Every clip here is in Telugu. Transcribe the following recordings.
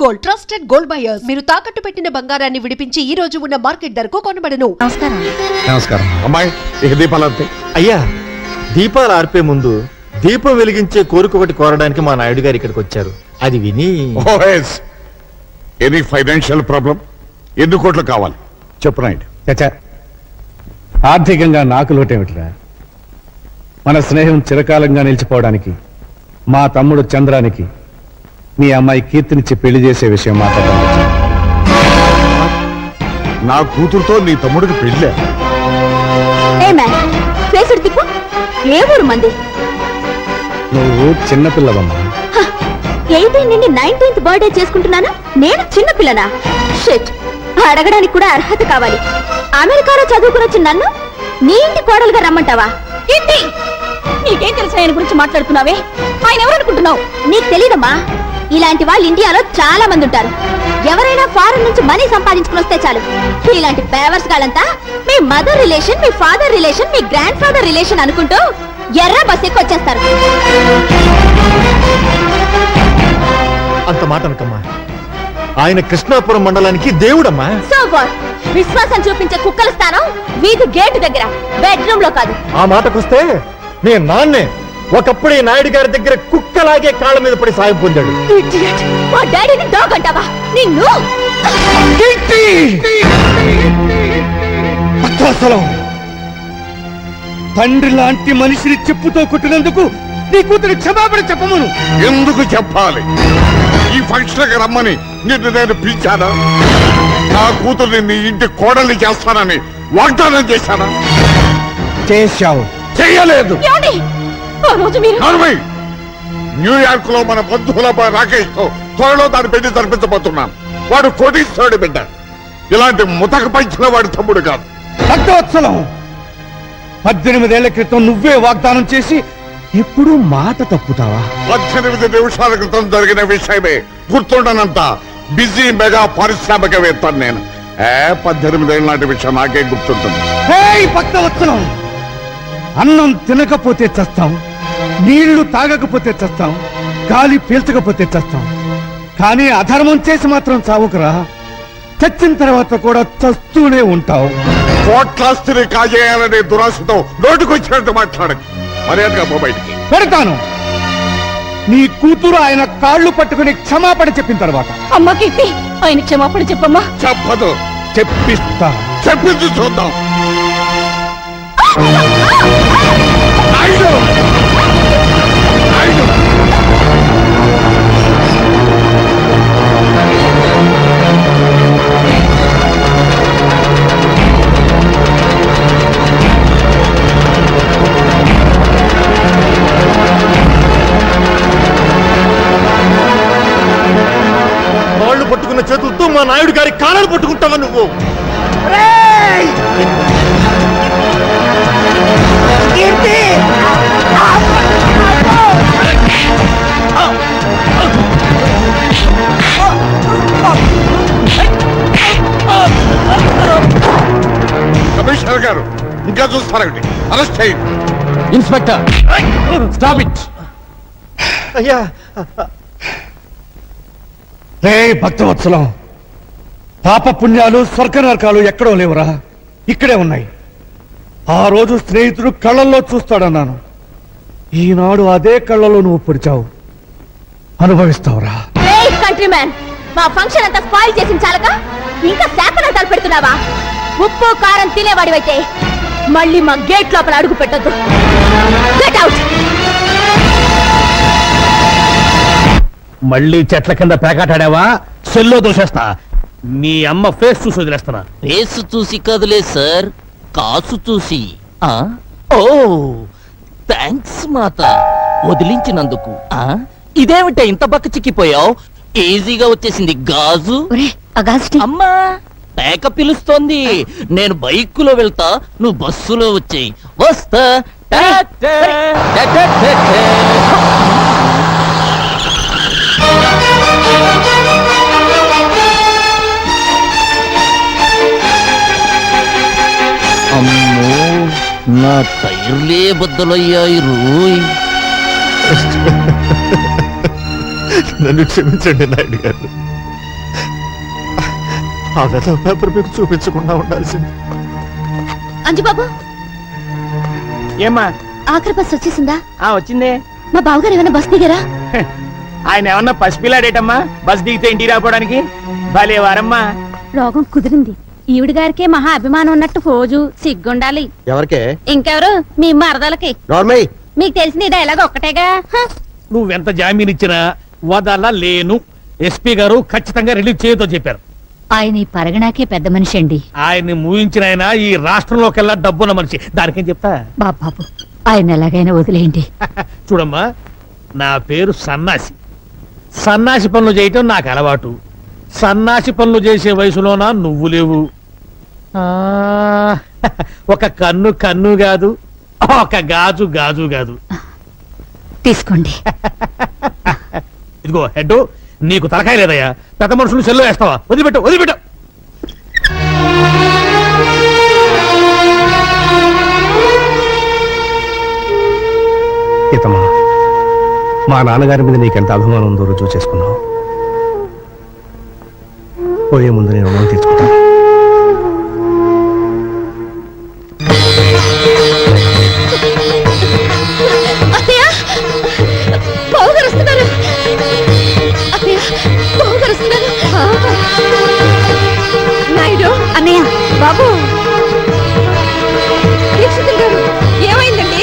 Gold, trusted gold buyers. మీరు తాకట్టు పెట్టిన బంగారాన్ని విడిపించి ఈ రోజు ఉన్న మార్కెట్ ధరకు కొనబడను. నమస్కారం. అమ్మాయి ఇక దీపాలు ఆర్పే. అయ్యా, దీపాలు ఆర్పే ముందు దీపం వెలిగించే కోరిక ఒకటి కోరడానికి మా నాయుడు గారు ఇక్కడికి వచ్చారు. అది విని ఎనీ ఫైనాన్షియల్ ప్రాబ్లం? ఎన్ని కోట్లు కావాలి చెప్పు నాయుడు. చచ్చా, ఆర్థికంగా నాకు లోటేమిటిరా? మన స్నేహం చిరకాలంగా నిలిచిపోవడానికి మా తమ్ముడు చంద్రానికి మీ అమ్మాయి కీర్తినిచ్చి పెళ్లి చేసే విషయం మాట్లాడడానికి నా కూతురుతో నీ తమ్ముడికి పెళ్ళే? ఏ ఊరు మంది? నువ్వు చిన్నపిల్లవమ్మా. 18 నుండి 19th బర్త్డే చేసుకుంటున్నాను, నేను చిన్నపిల్లనా? షిట్, అడగడానికి కూడా అర్హత కావాలి. అమెరికాలో చదువుకునొచ్చి నన్ను నీ ఇంటి కోడలుగా రమ్మంటావా? ఏంటి నీకేం తెలుసు ఆయన గురించి మాట్లాడుతున్నావే? ఆయన ఎవరనుకుంటున్నావు? నీకు తెలీదమ్మా, ఇలాంటి వాళ్ళు ఇండియాలో చాలా మంది ఉంటారు. ఎవరైనా ఫారెన్ నుంచి మనీ సంపాదించుకుని వస్తే చాలు, ఇలాంటి పేవర్స్ గాలంతా మీ మదర్ రిలేషన్, మీ ఫాదర్ రిలేషన్, మీ గ్రాండ్ ఫాదర్ రిలేషన్ అనుకుంటూ ఎర్ర బస్ ఎక్కి వచ్చేస్తారు. అంత మాట అనకమ్మా. ఆయన కృష్ణాపురం మండలానికి దేవుడమ్మా. So what? విశ్వాసం చూపించే కుక్కల స్థానం వీధి గేటు దగ్గర, బెడ్రూమ్ లో కాదు. ఆ మాటకొస్తే మీ నాన్నే ఒకప్పుడు ఈ నాయుడు గారి దగ్గర కుక్కలాగే కాళ్ళ మీద పడి సాయం పొందాడు. Idiot! మా డాడీని డాగ్ అంటావా? నిన్ను తండ్రి లాంటి మనిషిని చెప్పుతో కొట్టినందుకు నీ కూతురు క్షమాపణ చెప్పమను. ఎందుకు చెప్పాలి? ఈ ఫంక్షన్ కి రమ్మని నిన్ను నేను పిలిచానా? నా కూతుర్ని నీ ఇంటి కోడల్ని చేస్తానని వాగ్దానం చేశానా? చేశావు. చెయ్యలేదు. మీరు న్యూయార్క్ లో మన బంధువుల రాకేష్ తో త్వరలో దాని పెళ్లి జరిపించబోతున్నాను. వాడు కోటీశ్వరుడి బిడ్డ. ఇలాంటి ముతక పంచిన వాడి తమ్ముడు కాదు. భక్తవత్సలం, 18 ఏళ్ల క్రితం నువ్వే వాగ్దానం చేసి ఎప్పుడు మాట తప్పుతావా? 18 నిమిషాల క్రితం జరిగిన విషయమే గుర్తుండనంత బిజీ మెగా పారిశ్రామికవేత్తాను నేను. 18 ఏళ్ళ నాటి విషయం నాకే గుర్తుంటుంది. భక్తవత్సలం, అన్నం తినకపోతే చస్తాం, నీళ్లు తాగకపోతే చస్తాం, గాలి పీల్చకపోతే చస్తాం, కానీ అధర్మం చేసి మాత్రం చావుకురా. చచ్చిన తర్వాత కూడా చస్తూనే ఉంటావు. కోట్లాస్తిని కాజేయాలనే దురాశతో నోటికొచ్చినట్టు మాట్లాడకు. మర్యాదగా పో బయటికి. పెడతాను. నీ కూతురు ఆయన కాళ్ళు పట్టుకుని క్షమాపణ చెప్పిన తర్వాత. అమ్మ కీర్తి, ఆయన క్షమాపణ చెప్పమ్మా. చెప్పదు. చెప్పిస్తా. చెప్పింది చూద్దాం. కాళ్ళు పట్టుకున్న చేతులతో మా నాయుడు గారి కాళ్ళను పట్టుకుంటావా నువ్వు? కమిషనర్ గారు ఇంకా చూస్తారండి. అరెస్ట్ చేయండి. Inspector, stop it. అయ్యా, భక్తవత్సలం, పాప పుణ్యాలు స్వర్గ నరకాలు ఎక్కడో లేవురా, ఇక్కడే ఉన్నాయి. ఆ రోజు స్నేహితుడు కళ్ళల్లో చూస్తాడన్నాను, ఈనాడు అదే కళ్ళలో నువ్వు పొడిచావు. అనుభవిస్తావురా. కంట్రీ మ్యాన్, మా ఫంక్షన్ అంతా స్పాయిల్ చేసిన చాలక ఇంకా శాపన తలపెడుతున్నావా? ఉప్పు కారం తినేవాడివైతే మళ్ళీ మా గేట్ లోపల అడుగు పెట్టొద్దు. Get out. మళ్ళీ చెట్ల కింద పేకాటాడావా? సెల్లో దోసేస్తా. మీ అమ్మ ఫేస్ చూసి వదిలేస్తున్నా. ఫేస్ చూసి కదలే సార్, కాసు చూసి. ఓ థ్యాంక్స్ మాత, వదిలించినందుకు. ఇదేమిటా ఇంత బక్క చిక్కిపోయావు? ఈజీగా వచ్చేసింది గాజు. అమ్మా, పేక పిలుస్తోంది. నేను బైకులో వెళ్తా, నువ్వు బస్సులో వచ్చేయి. వస్తా. అమ్మో, నా టైర్లే బద్దలయ్యాయి రోయ్. నన్ను క్షమించండి నాయుడు గారు. ఆ వెధవ పేపర్ మీకు చూపించకుండా ఉండాల్సింది. అంజుబాబు, ఏమ్మా ఆఖరి బస్ వచ్చేసిందా? వచ్చిందే. మా బావగారు ఏమైనా బస్ దిగారా? ఆయన ఏమన్నా పసిపిల్లాడేటమ్మా బస్ దిగితే ఇంటికి రాపోవడానికి? భలే వారమ్మా. రోగం కుదిరింది. ఈవిడ గారికే మహా అభిమానం ఉన్నట్టు ఫోజు సిగ్గుండాలి. ఎవరికే? ఇంకెవరు? మీ మరదలకి. నార్మల్. మీకు తెలిసిన డైలాగ్ ఒక్కటేగా. నువ్వెంత జామీన్ ఇచ్చినా వదలలేను. ఎస్పీ గారు ఖచ్చితంగా రిలీజ్ చేయతో చెప్పారు. ఆయన ఈ పరగణాకే పెద్ద మనిషి అండి. ఆయన్ని మూయించిన ఆయన ఈ రాష్ట్రంలోకెల్లా డబ్బున్న మనిషి. దానికేం చెప్తా. బాబు ఆయన ఎలాగైనా వదిలేయండి. చూడమ్మా, నా పేరు సన్నాసి. సన్నాసి పనులు చేయటం నాకు అలవాటు. సన్నాసి పనులు చేసే వయసులోనా నువ్వు లేవు. ఒక కన్ను కన్ను కాదు, ఒక గాజు గాజు కాదు. తీసుకోండి. ఇదిగో హెడ్, నీకు తలకాయ లేదయ్యా. పెద్ద మనుషులు సెల్లో వేస్తావా? వదిలిపెట్టు వదిలిపెట్టు. సీతమ్మా, మా నాన్నగారి మీద నీకెంత అభిమానం ఉందో రుజువు చేసుకున్నావు. పోయే ముందు నేను రుణం తీర్చుకుంటాను. నాయుడు అన్నయ్య, బాబు, దీక్షితులు గారు, ఏమైందండి?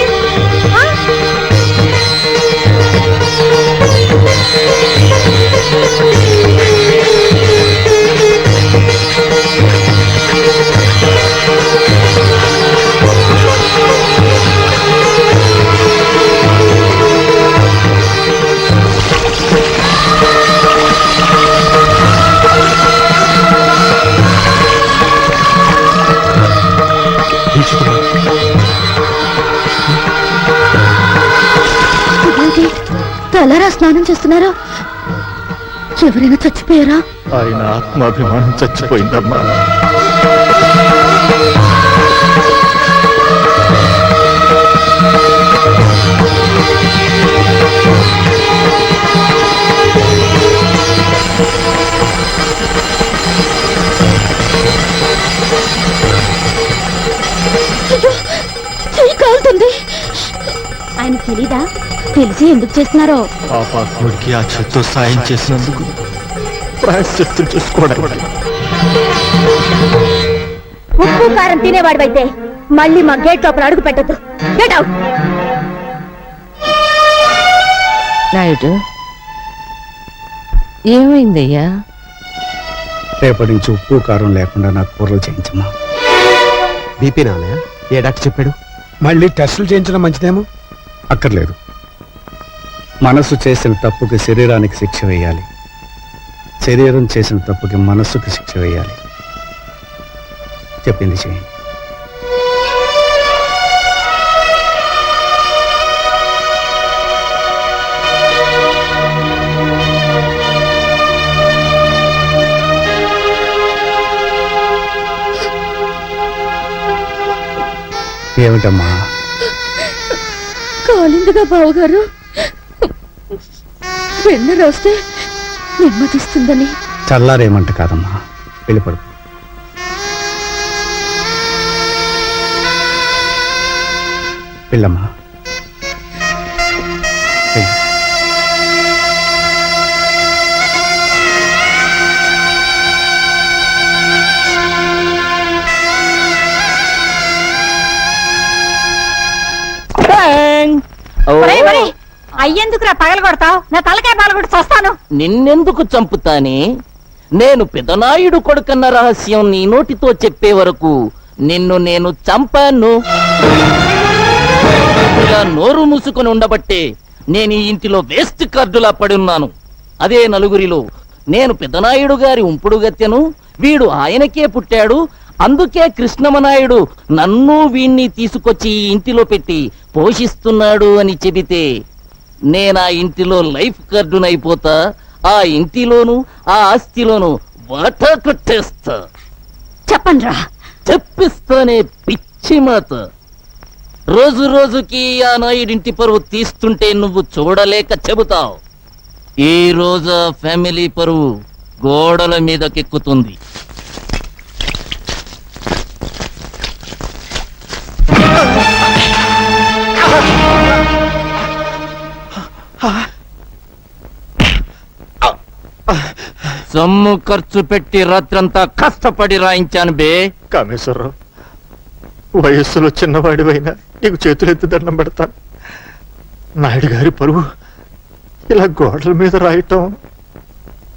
తలరా స్నానం చేస్తున్నారు. ఎవరైనా చచ్చిపోయారా? ఆయన ఆత్మాభిమానం చచ్చిపోయిందమ్మా. చెయ్యి కాలుతుంది. ఆయన తెలీదా? తెలిసి ఎందుకు చేస్తున్నారో? పాపాత్ముడికి ఆ చెత్త సాయం చేసినందుకు ప్రాయశ్చిత్తం చేసుకోవడానికి. ఉప్పు కారం తినేవాడివైతే మళ్ళీ మా గేట్ లోపల అడుగు పెట్టద్దు. Get out. నాయుడు, ఏమైందయ్యా? రేపటి నుంచి ఉప్పు కారం లేకుండా నాకు కూరలు చేయించమ్మా. బీపీ నాన్నయ్య? ఏ డాక్టర్ చెప్పాడు? మళ్ళీ టెస్టులు చేయించడం మంచిదేమో. అక్కర్లేదు. మనసు చేసిన తప్పుకి శరీరానికి శిక్ష వేయాలి, శరీరం చేసిన తప్పుకి మనస్సుకి శిక్ష వేయాలి. చెప్పింది చేయండి. ఏమిటమ్మా? కాలిందిగా బావగారు, వెన్న రాస్తే నెమ్మదిస్తుందని. చల్లారేమంట కాదమ్మా, వెళ్ళిపడు. వెళ్ళమ్మా. వెళ్ళు. అయ్యేందుకురా పగల కొడతావు? నా తలకాయ పగలగొట్టి చస్తాను. నిన్నెందుకు చంపుతానే? నేను పెదనాయుడు కొడుకన్న రహస్యం నీ నోటితో చెప్పే వరకు నిన్ను నేను చంపాను. ఇలా నోరు మూసుకొని ఉండబట్టే నేను ఈ ఇంటిలో వేస్ట్ కార్డులా పడున్నాను. అదే నలుగురిలో నేను పెదనాయుడు గారి ఉంపుడు గత్తెను, వీడు ఆయనకే పుట్టాడు, అందుకే కృష్ణమనాయుడు నన్ను వీణ్ణి తీసుకొచ్చి ఈ ఇంటిలో పెట్టి పోషిస్తున్నాడు అని చెబితే నేనా ఇంటిలో లైఫ్ కార్డునైపోతా. ఆ ఇంటిలోను ఆ ఆస్తిలోను వాటా కొట్టేస్తా. చెప్పండ్రా. చెప్పిస్తానే పిచ్చి మాత. రోజు రోజుకి ఆ నాయుడింటి పరువు తీస్తుంటే నువ్వు చూడలేక చెబుతావు. ఈ రోజు ఫ్యామిలీ పరువు గోడల మీదకెక్కుతుంది. సొమ్ము ఖర్చు పెట్టి రాత్రంతా కష్టపడి రాయించాను బే. కామేశ్వరరావు, వయస్సులో చిన్నవాడివైనా నీకు చేతులెత్తి దండం పెడతాను. నాయుడు గారి పరువు ఇలా గోడల మీద రాయటం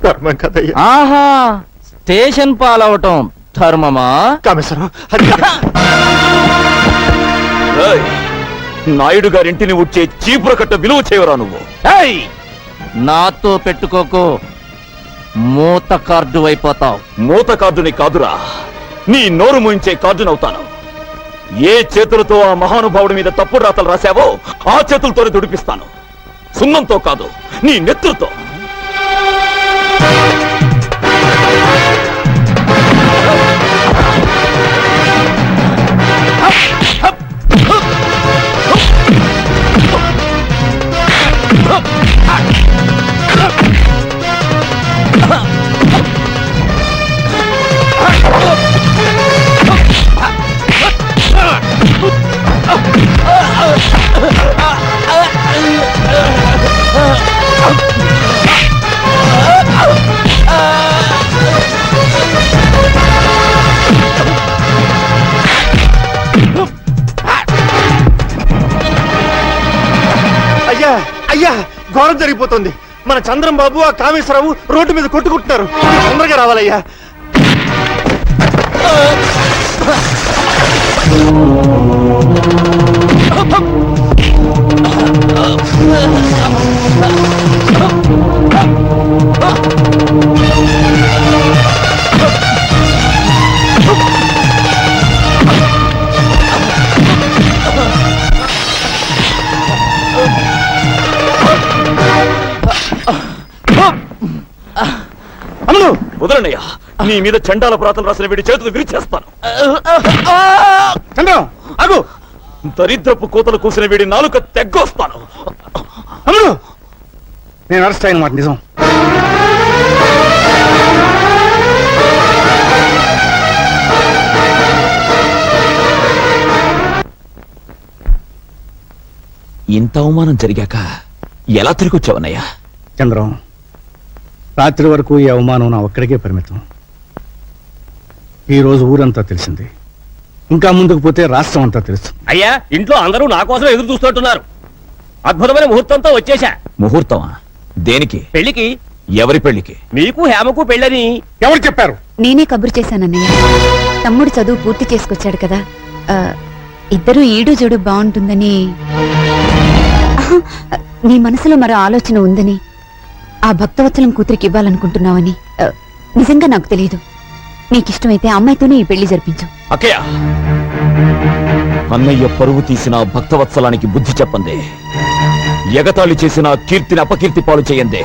ధర్మం కదయ్యా. ఆహా, స్టేషన్ పాలవటం ధర్మమా? కామేశ్వరరావు, అది నాయుడు గారింటిని ఉడ్చే చీపుర కట్ట విలువ చేయవరా నువ్వు? ఏయ్! నాతో పెట్టుకోకు, మూత కార్డు అయిపోతావు. మూత కార్డుని కాదురా, నీ నోరు మూయించే కార్డునవుతాను. ఏ చేతులతో ఆ మహానుభావుడి మీద తప్పుడు రాతలు రాశావో ఆ చేతులతోనే దుడిపిస్తాను. సున్నంతో కాదు, నీ నెత్తులతో. అయ్యా అయ్యా, ఘోరం జరిగిపోతుంది. మన చంద్రం బాబు ఆ కామేశ్వరరావు రోడ్డు మీద కొట్టుకుంటున్నారు. తొందరగా రావాలయ్యా. అమ్ములు, వదలనయ్యా. నీ మీద చండాల ప్రాతలు రాసిన వీడి చేతులు విరిచేస్తాను. చంద్రం ఆగు. దరిద్రపు కోతలు కూసిన వీడి నాలుక తెగ్గొస్తాను. అమ్ముడు, నేను అరెస్ట్ అయిన మాట నిజం. ఇంత అవమానం జరిగాక ఎలా తిరిగి వచ్చావన్నయ్యా? చంద్రం, రాత్రి వరకు ఈ అవమానం నా ఒక్కడికే పరిమితం. ఈ రోజు ఊరంతా తెలిసింది. ఇంకా ముందుకు పోతే రాష్ట్రం అంతా తెలుసు. అయ్యా, ఇంట్లో అందరూ నా కోసం ఎదురు చూస్తుంటున్నారు. అద్భుతమైన ముహూర్తంతో వచ్చేశా. ముహూర్తమా? దేనికి? పెళ్లికి. ఎవరి పెళ్లికి? మీకు హేమకు పెళ్ళని. ఎవరు చెప్పారు? నేనే కబురు చేశానన్నయ్య. తమ్ముడు చదువు పూర్తి చేసుకొచ్చాడు కదా, ఇద్దరు ఈడు జోడు బాగుంటుందని. ఆహా, నీ మనసులో మరో ఆలోచన ఉందని, ఆ భక్తవత్సలం కూతురికి ఇవ్వాలనుకుంటున్నావని నిజంగా నాకు తెలియదు. నీకిష్టమైతే అమ్మాయితోనే ఈ పెళ్లి జరిపించు. అక్కయ్య, అన్నయ్య పరువు తీసిన భక్తవత్సలానికి బుద్ధి చెప్పందే. ఎగతాళి చేసిన కీర్తిని అపకీర్తి పాలు చేయందే.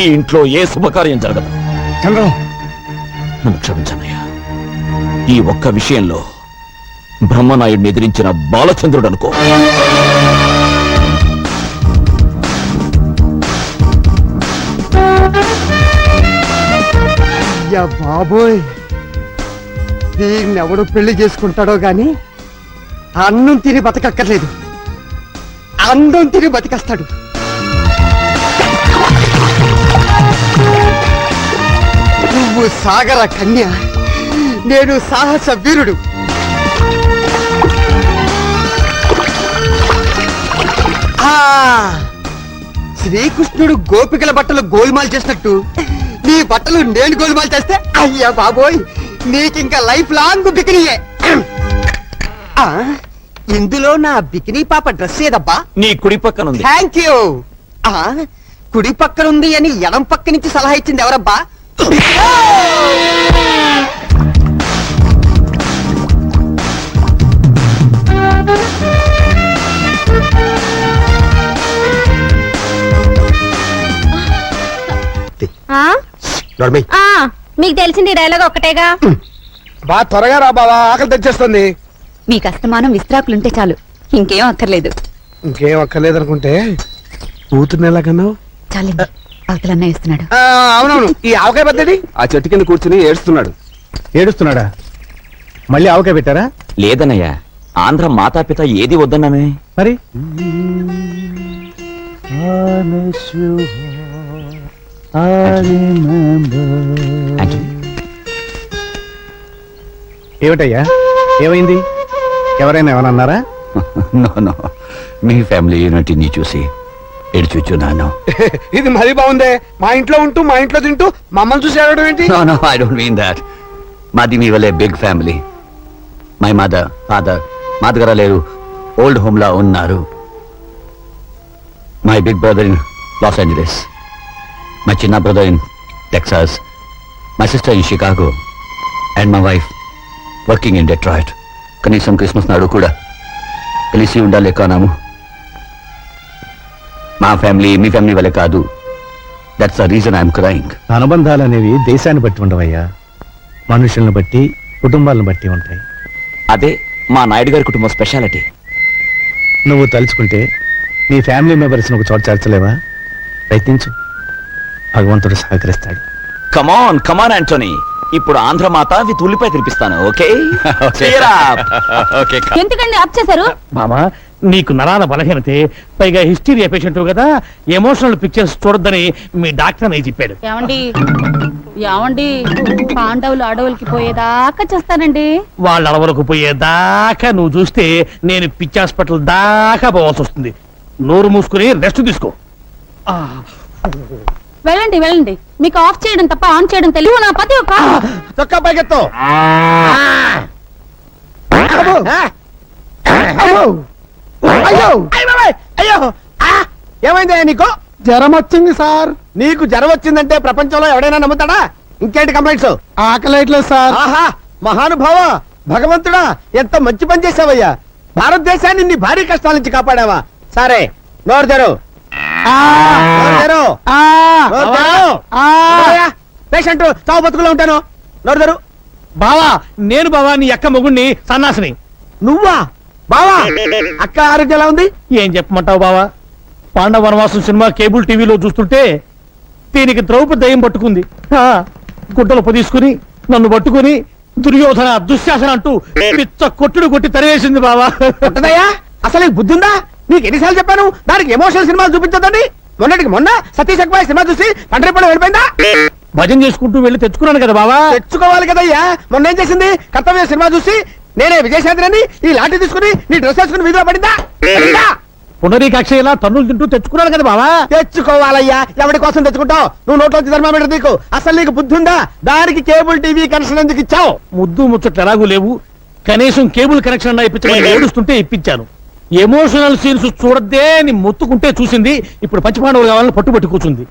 ఈ ఇంట్లో ఏ శుభకార్యం జరగదు. చంద్రం, నన్ను క్షమించన్నయ్య. ఈ ఒక్క విషయంలో బ్రహ్మనాయుడిని ఎదిరించిన బాలచంద్రుడు అనుకో. బాబోయ్, దీన్నెవడు పెళ్లి చేసుకుంటాడో గాని అన్నం తిని బతకక్కర్లేదు, అందం తిని బతికేస్తాడు. నువ్వు సాగర కన్య, నేను సాహస వీరుడు. శ్రీకృష్ణుడు గోపికల బట్టలు గోల్మాల్ చేసినట్టు నీ బట్టలు నేను గోల్మాల్ చేస్తే, అయ్యా బాబోయ్, నీకింకా లైఫ్ లాంగ్ బికినీయే. ఇందులో నా బికినీ పాప డ్రెస్ ఏదబ్బా? నీ కుడి పక్కనుంది. Thank you. కుడి పక్కనుంది అని ఎడం పక్క నుంచి సలహా ఇచ్చింది ఎవరబ్బా? మీకు తెలిసింది డైలాగ్ ఒక్కటేగా. బాగా త్వరగా రా బావా, ఆకలి తెచ్చేస్తుంది. మీకు అస్తమానం విస్త్రాకులుంటే చాలు, ఇంకేం అక్కర్లేదు. ఇంకేం అక్కర్లేదనుకుంటే కూతుర్ని ఎలాగన్నావు? చాలండి. అవతల అన్నయ్య ఇస్తున్నాడు. అవునవును. ఈ ఆవకాయ పద్ధతి ఆ చెట్టు కింద కూర్చుని ఏడుస్తున్నాడు. ఏడుస్తున్నాడా? మళ్ళీ ఆవకాయ పెట్టారా? లేదన్నయ్య, ఆంధ్ర మాతాపిత ఏది వద్దన్నానే. మరి ఏమిటయ్యా, ఏమైంది? ఎవరైనా ఏమైనా అన్నారా? నో, మీ ఫ్యామిలీ యూనిటీని చూసి ఎడుచుచున్నాను. ఇది మరీ బాగుందే. మా ఇంట్లో ఉంటూ మా ఇంట్లో తింటూ మమ్మల్ని చూసి ఏడవడం ఏంటి? No, I don't mean that. మాది మీ వల్లే big family. My mother, father మా దగ్గర లేరు, ఓల్డ్ హోమ్ లా ఉన్నారు. My big brother in Los Angeles, my చిన్న brother in Texas, my sister in Chicago and my wife working in Detroit. కనీసం క్రిస్మస్ నాడు కూడా కలిసి ఉండలేకనాము. మా ఫ్యామిలీ మీ ఫ్యామిలీ వల్లే కాదు. That's the reason I'm crying. అనుబంధాలు అనేవి దేశాన్ని బట్టి ఉండవయ్యా, మనుషులను బట్టి, కుటుంబాలను బట్టి ఉంటాయి. అదే మా నాయుడు గారి కుటుంబం స్పెషాలిటీ. నువ్వు తలుచుకుంటే నీ ఫ్యామిలీ మెంబర్స్ ఒక చోట చేర్చలేవా? ప్రయత్నించు, భగవంతుడు సహకరిస్తాడు. కమాన్ యాంటోనీ, ఇప్పుడు ఆంధ్ర మాత విత్ ఉల్లిపాయ తినిపిస్తాను. Okay okay. ఎందుకండి ఆప్ చేశారు? మామా, నీకు నరాల బలహీనతే, పైగా హిస్టీరియా పేషెంట్ కదా, ఎమోషనల్ పిక్చర్స్ చూడొద్దని మీ డాక్టర్ అని చెప్పాడు. ఏమండి పాండవులు అడవులకి పోయేదాకా చేస్తానండి. వాళ్ళ అడవులకు పోయేదాకా నువ్వు చూస్తే నేను పిచ్చి హాస్పిటల్ దాకా పోవాల్సి వస్తుంది. నోరు మూసుకుని రెస్ట్ తీసుకో. వెళ్ళండి వెళ్ళండి, మీకు ఆఫ్ చేయడం తప్ప ఆన్ చేయడం తెలియదు నా పతి ఒక. చొక్కా పైకెత్తు. అయ్యో ఏమైందా నీకు? జ్వరం వచ్చింది సార్. నీకు జ్వరం వచ్చిందంటే ప్రపంచంలో ఎవడైనా నమ్ముతాడా? ఇంకేంటి కంప్లైంట్స్? ఆకలేట్లేదు సార్. ఆహా, మహానుభావ, భగవంతుడా, ఎంత మంచి పని చేసావయ్యా. భారతదేశాన్ని నీ భారీ కష్టాల నుంచి కాపాడావా? సరే, నోరు తెరు. పేషెంట్ చావు బతుకులో ఉంటాను. నోరు తెరు. బావా, నేను బావా నీ అక్క మొగుణ్ణి, సన్నాసిని. నువ్వా బావా? అక్క ఆరోగ్యం ఎలా ఉంది? ఏం చెప్పమంటావు బావా? పాండవ వనవాసం సినిమా కేబుల్ టీవీలో చూస్తుంటే దీనికి ద్రౌపది దయ్యం పట్టుకుంది. గుడ్డలు పొదీసుకుని నన్ను పట్టుకుని దుర్యోధన దుశ్శాసన అంటూ పిచ్చ కొట్టుడు కొట్టి తరివేసింది బావా. ఉంటదయ్యా, అసలు నీకు బుద్ధి ఉందా? నీకు ఎన్నిసార్లు చెప్పాను దానికి ఎమోషనల్ సినిమాలు చూపించదండి. మొన్నటికి మొన్న సతీష్ అక్బాయ్ సినిమా చూసి పంటరిపడ వెళ్ళిపోయిందా? భజన చేసుకుంటూ వెళ్ళి తెచ్చుకున్నాను కదా బావా. తెచ్చుకోవాలి కదయ్యా. మొన్న ఏం చేసింది? కర్తవ్య సినిమా చూసి నేనే విజయశాంతిని ఈ లాఠీ తీసుకుని నీ డ్రెస్ వేసుకుని వీధిలో పడిందా? పునరీకాక్ష ఇలా తన్నులు తింటూ తెచ్చుకున్నాను కదా బావా. తెచ్చుకోవాలయ్యా. ఎవరి కోసం తెచ్చుకుంటావు? నువ్వు నోట్లోంచి థర్మామీటర్ నీకు. అసలు నీకు బుద్ధి ఉందా? దానికి కేబుల్ టీవీ కనెక్షన్ ఎందుకు ఇచ్చావు? ముద్దు ముచ్చట్లు ఎలాగూ లేవు, కనీసం కేబుల్ కనెక్షన్ అన్నా ఇప్పించమని ఏడుస్తుంటే ఇప్పించాను. ఎమోషనల్ సీన్స్ చూడద్దే అని మొత్తుకుంటే చూసింది. ఇప్పుడు పంచపాండవులు కావాలని పట్టుబట్టి కూర్చుంది.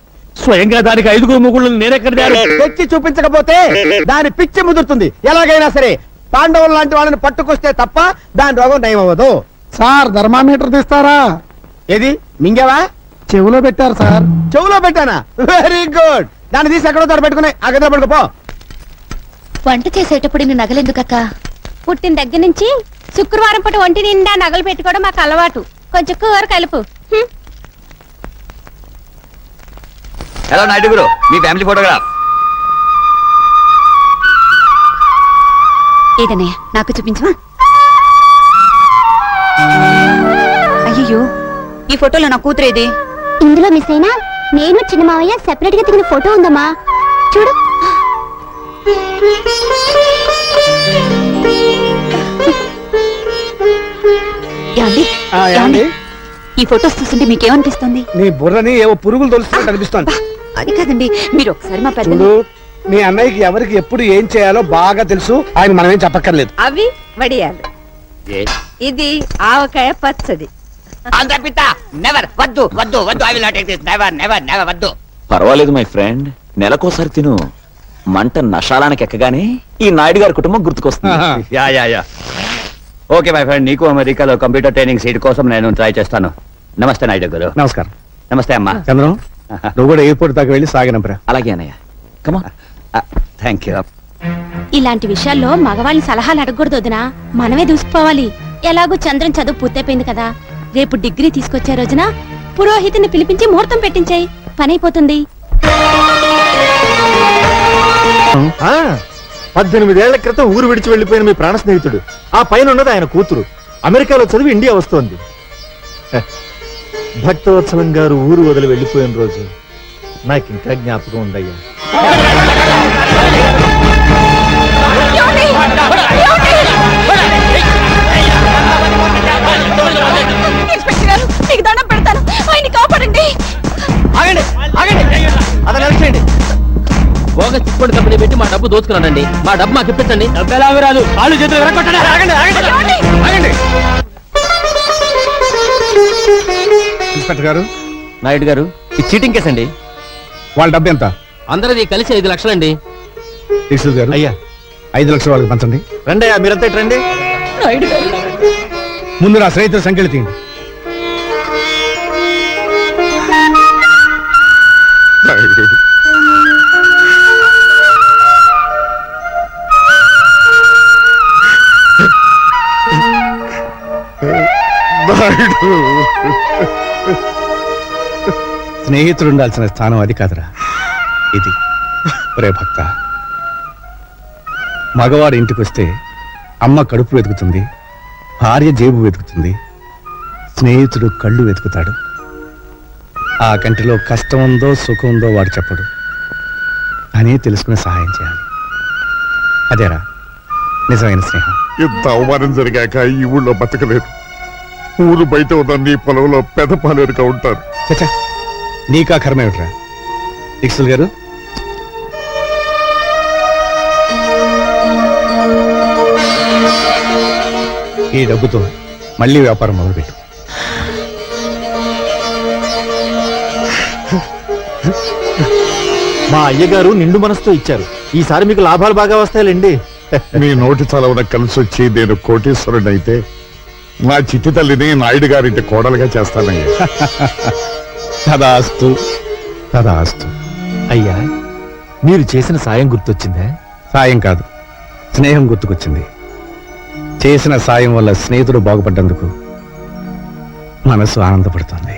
స్వయంగా దానికి 5 ముగుళ్ళని నేనెక్కడ తెచ్చి చూపించకపోతే దాని పిచ్చి ముదురుతుంది. ఎలాగైనా సరే పాండవులు లాంటి వాళ్ళని పట్టుకొస్తే తప్ప దాని రోగం నయం అవ్వదు. సార్, థర్మామీటర్ తీస్తారా? ఏది మింగావా? చెవులో పెట్టారు సార్. చెవులో పెట్టానా? Very good. దాన్ని తీసి ఎక్కడో తోట పెట్టుకుని ఆ గదిలో పడుకోపో. వంట చేసేటప్పుడు ఇన్ని నగలెందుకక్క? పుట్టిన దగ్గర నుంచి శుక్రవారం పూట ఒంటి నిండా నగలు పెట్టుకోవడం మాకు అలవాటు. కొంచెం కూర కలుపు. హలో నాయుడు గురు, మీ ఫ్యామిలీ ఫోటోగ్రాఫ్. ఏదన్నయ్య, నాకు చూపించవా? అయ్యో, ఈ ఫోటోలో నా కూతురేది? ఇందులో మిస్ అయినా నేను చిన్న మావయ్య సెపరేట్ గా దిగిన ఫోటో ఉందమ్మా, చూడు. ఏమండి? ఈ ఫోటోస్ చూస్తుంటే మీకేమనిపిస్తుంది? నీ బుర్రని ఏవో పురుగులు తొలుస్తున్నట్టు అనిపిస్తోంది. అది కాదండి, మీరు ఒకసారి మా పెద్ద మీ అన్నయ్యకి ఎవరికి ఎప్పుడు ఏం చేయాలో బాగా తెలుసు. ఆయన మనమేం చెప్పక్కర్లేదు. అవి వడియాలు, ఇది ఆవకాయ పచ్చడి. పర్వాలేదు మై ఫ్రెండ్, నెలకోసారి తిను. మంట నషాలానికి ఎక్కగానే ఈ నాయుడు గారి కుటుంబం గుర్తుకొస్తుంది. యా ఓకే మై ఫ్రెండ్, నీకు అమెరికాలో కంప్యూటర్ ట్రైనింగ్ సీట్ కోసం నేను ట్రై చేస్తాను. నమస్తే నాయుడు గారు. నమస్కారం. నమస్తే అమ్మా. చంద్రం, నువ్వు కూడా ఎయిర్పోర్ట్ దాకా వెళ్ళి సాగినంపరా. అలాగే అన్నయ్య. కమా. Thank you. ఇలాంటి విషయాల్లో మగవాళ్ళని సలహాలు అడగకూడదు వదినా, మనమే దూసుకుపోవాలి. ఎలాగో చంద్రం చదువు పూర్తయిపోయింది కదా, రేపు డిగ్రీ తీసుకొచ్చే రోజున పురోహితుని పిలిపించి ముహూర్తం పెట్టించాయి, పని అయిపోతుంది. ఆ 18 ఏళ్ల క్రితం ఊరు విడిచి వెళ్లిపోయిన మీ ప్రాణ స్నేహితుడు ఆ పైన ఉన్నది ఆయన కూతురు అమెరికాలో చదివి ఇండియా వస్తోంది. భక్తవత్సలం గారు ఊరు వదిలి వెళ్లిపోయిన రోజు నాకు ఇంకా జ్ఞాపకం ఉందయ్యా. మీకు దండం పెడతాను, ఆయన్ని కాపాడండి. ఆగండి ఆగండి, అతను అరెస్ట్ బోగ చిట్టుబడి కంపెనీ పెట్టి మా డబ్బు దోచుకున్నానండి. మా డబ్బు మాకు ఇప్పించండి. డబ్బు ఎలా రాదు, కాళ్ళు చేతులు విరగొట్టండి. ఆగండి ఆగండి ఆగండి. ఇన్స్పెక్టర్ గారు, నాయుడు గారు, ఇది చీటింగ్ కేసు అండి. వాళ్ళ డబ్బు ఎంత? అందరిది కలిసి 5 లక్షలండి. ఇన్స్పెక్టర్ గారు, అయ్యా 5 లక్షలు వాళ్ళకి పంచండి. రండి అయ్యా, మీరంతా ఇటు రండి. నాయుడు గారు, ముందు నా స్నేహితుల సంఖ్యలు తీయండి. నాయుడు నాయుడు స్నేహితుడు ఉండాల్సిన స్థానం అది కాదురా, ఇది. ఒరే భక్త, మగవాడు ఇంటికి వస్తే అమ్మ కడుపు వెతుకుతుంది, భార్య జేబు వెతుకుతుంది, స్నేహితుడు కళ్ళు వెతుకుతాడు. ఆ కంటిలో కష్టం ఉందో సుఖం ఉందో వాడు చెప్పడు, అని తెలుసుకుని సహాయం చేయాలి. అదేరా నిజమైన స్నేహం. ఇంత అవమానం జరిగాక ఈ ఊళ్ళో బతకలేదు. ఊరు బయట ఉన్న నీ పొలంలో పెదపాలేరుగా ఉంటారు. చచ్చా, నీకా కర్మేమిట్రా. ఇక్సుల్ గారు, ఈ డబ్బుతో మళ్ళీ వ్యాపారం మొదలుపెట్టు. మా అయ్యగారు నిండు మనసుతో ఇచ్చారు. ఈసారి మీకు లాభాలు బాగా వస్తాయిలేండి. నీ నోటి చలవన కలిసి వచ్చి నేను కోటీశ్వరుడు అయితే నా చిట్టి తల్లిని నాయుడు గారింటి కోడలుగా చేస్తానయ్యా. తదాస్తు తదాస్తు. అయ్యా, మీరు చేసిన సాయం గుర్తొచ్చిందా? సాయం కాదు, స్నేహం గుర్తుకొచ్చింది. చేసిన సాయం వల్ల స్నేహితుడు బాగుపడ్డందుకు మనసు ఆనందపడుతుంది.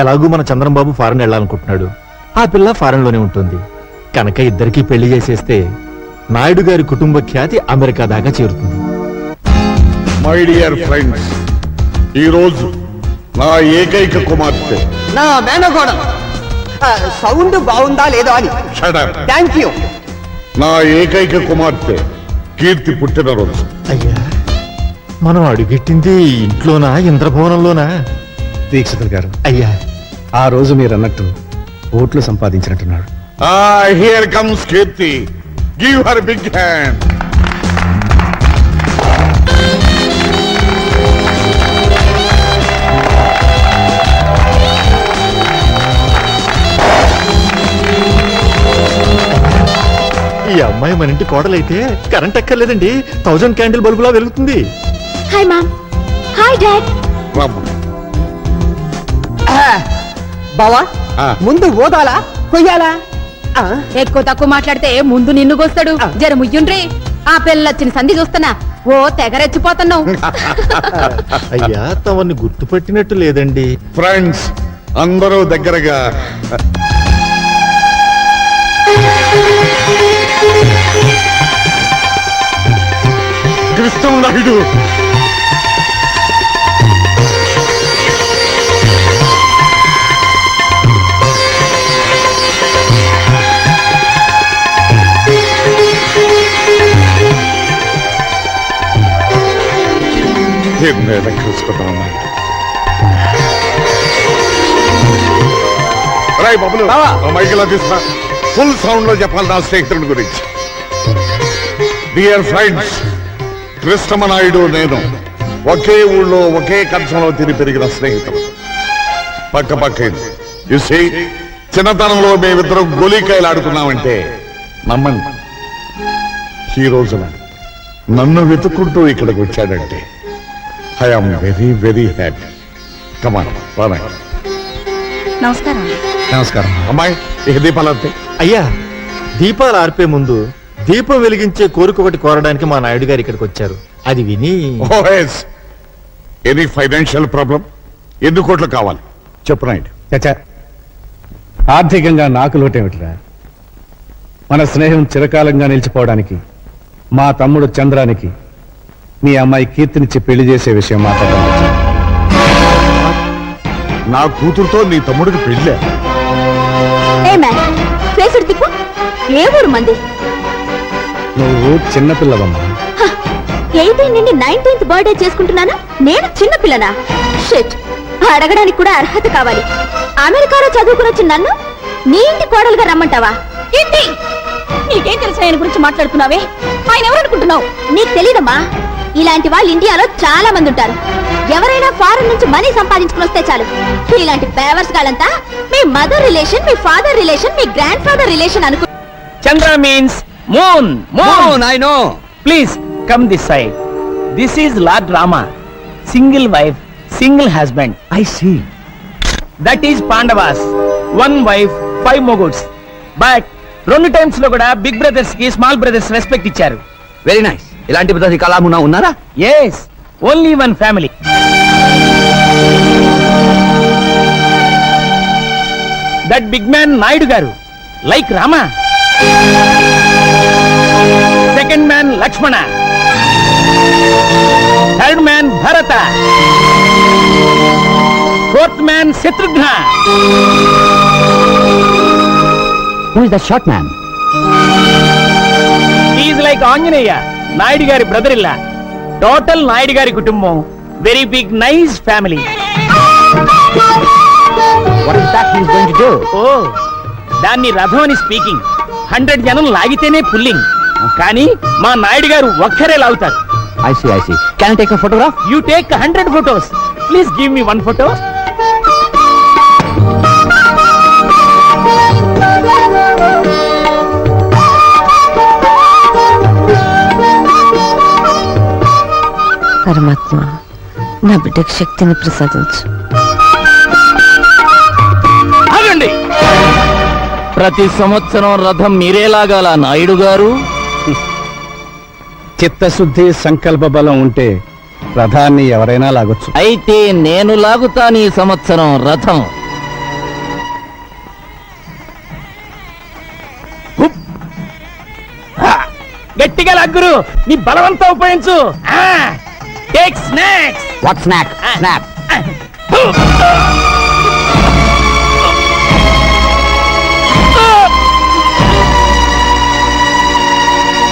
ఎలాగూ మన చంద్రంబాబు ఫారెన్ వెళ్ళాలనుకుంటున్నాడు. ఆ పిల్ల ఫారెన్ లోనే ఉంటుంది కనుక ఇద్దరికి పెళ్లి చేసేస్తే నాయుడు గారి కుటుంబ ఖ్యాతి అమెరికా దాకా చేరుతుంది. మై డియర్ ఫ్రెండ్స్, ఈ రోజు నా ఏకైక కుమార్తె, నా మేనగోడలు సౌండ్ బాగుందా లేదో అని. Shut up. Thank you. నా ఏకైక కుమార్తె కీర్తి పుట్టినరోజు. అయ్యా, మనం అడుగెట్టింది ఇంట్లోనా ఇంద్రభవనంలోనా? దీక్షితులు గారు, అయ్యా, ఆ రోజు మీరు అన్నట్టు ఓట్లు సంపాదించినట్టున్నాడు. Here comes Keerthi. Give her big hand. ఈ అమ్మాయి మన ఇంటి కోడలైతే కరెంట్ ఎక్కర్లేదండి, 1000 క్యాండిల్ బల్బులా వెలుగుతుంది. Hi mom, hi dad. బావా, ఆ. ముందు ఓదాలా కొయ్యాలా? ఎక్కువ తక్కువ మాట్లాడితే ముందు నిన్ను గోస్తాడు. జర ముయ్యుండ్రి. ఆ పిల్లొచ్చిన సంధి చూస్తున్నా ఓ తెగరెచ్చిపోతున్నావు. అయ్యా, తమని గుర్తుపట్టినట్టు లేదండి. ఫ్రెండ్స్ అందరూ దగ్గరగా కృష్ణ నాయుడు. ఎన్నేళ్ళ కలుసుకుంటాం నాయుడు. రాయ్ బాబులు, మైకిలా తీస్తా. ఫుల్ సౌండ్ లో చెప్పాలి నా స్నేహితుడి గురించి. డియర్ ఫ్రెండ్స్, కృష్ణమనాయుడు నేను ఒకే ఊళ్ళో ఒకే కంచంలో తిని పెరిగిన స్నేహితులు. పక్క పక్క చూసి చిన్నతనంలో మేమిద్దరం గోలీకాయలు ఆడుకున్నామంటే నమ్మండి, ఈ రోజున నన్ను వెతుక్కుంటూ ఇక్కడికి వచ్చాడంటే I'm very very happy. Come on boy. నమస్కారం. నమస్కారం. అమ్మాయి, ఇక దీపాలంతే. అయ్యా, దీపాలు ఆర్పే ముందు దీపం వెలిగించే కోరిక ఒకటి కోరడానికి మా నాయుడు గారు ఇక్కడికి వచ్చారు. అది విని ఎనీ ఫైనాన్షియల్ ప్రాబ్లం? ఎన్ని కోట్లు కావాలి చెప్పు నాయుడు. చచ్చా, ఆర్థికంగా నాకు లోటేమిట్రా. మన స్నేహం చిరకాలంగా నిలిచిపోవడానికి మా తమ్ముడు చంద్రానికి మీ అమ్మాయి కీర్తినిచ్చి పెళ్లి చేసే విషయం మాట్లాడడం వచ్చాను. నా కూతురుతో నీ తమ్ముడికి పెళ్ళే. ఏ మ్యాన్ ప్లేసుడు తిప్పు. ఏ ఊరు మంది? నువ్వు చిన్నపిల్లవమ్మా. 18 నుండి 19th బర్త్డే చేసుకుంటున్నాను, నేను చిన్న పిల్లనా? షిట్, అడగడానికి కూడా అర్హత కావాలి. అమెరికాలో చదువుకుని వచ్చిన నన్ను నీ ఇంటి కోడలుగా రమ్మంటావా? ఏంటి నీకేం తెలుసు ఆయన గురించి మాట్లాడుతున్నావే? ఆయన ఎవరనుకుంటున్నావు? నీకు తెలీదమ్మా, ఇలాంటి వాళ్ళు ఇండియాలో చాలా మంది ఉంటారు. ఎవరైనా ఫారెన్ నుంచి మనీ సంపాదించుకుని వస్తే చాలు, ఇలాంటి పేవర్స్ గాలంతా మీ మదర్ రిలేషన్, మీ ఫాదర్ రిలేషన్, మీ గ్రాండ్ ఫాదర్ రిలేషన్ అనుకో. Chandra means moon. Moon I know. Please come this side. This is lord Rama, single wife, single husband. I see. That is Pandavas, 1 wife 5 మొగుడ్స్. బట్ 2 టైమ్స్ లో కూడా బిగ్ బ్రదర్స్ కి స్మాల్ బ్రదర్స్ రెస్పెక్ట్ ఇచ్చారు. Very nice. ఇలాంటి పద్ధతి కళామున్నా ఉన్నారా? Yes, only 1 family. That big man Naidu గారు like Rama. Second man Lakshmana. Third man Bharata. Fourth man Shatrughna. Who is the short man? Is like Anjaneya, Naidu గారి బ్రదర్ ఇల్లా. టోటల్ నాయుడు గారి కుటుంబం very big nice family. What is that he is going to do? Oh, దాన్ని రథం అని స్పీకింగ్. 100 జనం లాగితేనే పుల్లింగ్, కానీ మా నాయుడు గారు ఒక్కరే లాగుతారు. I see. Can I take a photograph? You take 100 photos. Please give me 1 photo. పరమాత్మ, నా బిడ్డకు శక్తిని ప్రసాదించు. ఆగండి. ప్రతి సంవత్సరం రథం మీరే లాగాల నాయుడు గారు? చిత్తశుద్ధి, సంకల్ప బలం ఉంటే రథాన్ని ఎవరైనా లాగొచ్చు. అయితే నేను లాగుతాను ఈ సంవత్సరం రథం. హుప్. ఆ, గట్టిగా లాగురు, నీ బలవంతా ఉపయోగించు. Take snacks. What snack? Snap.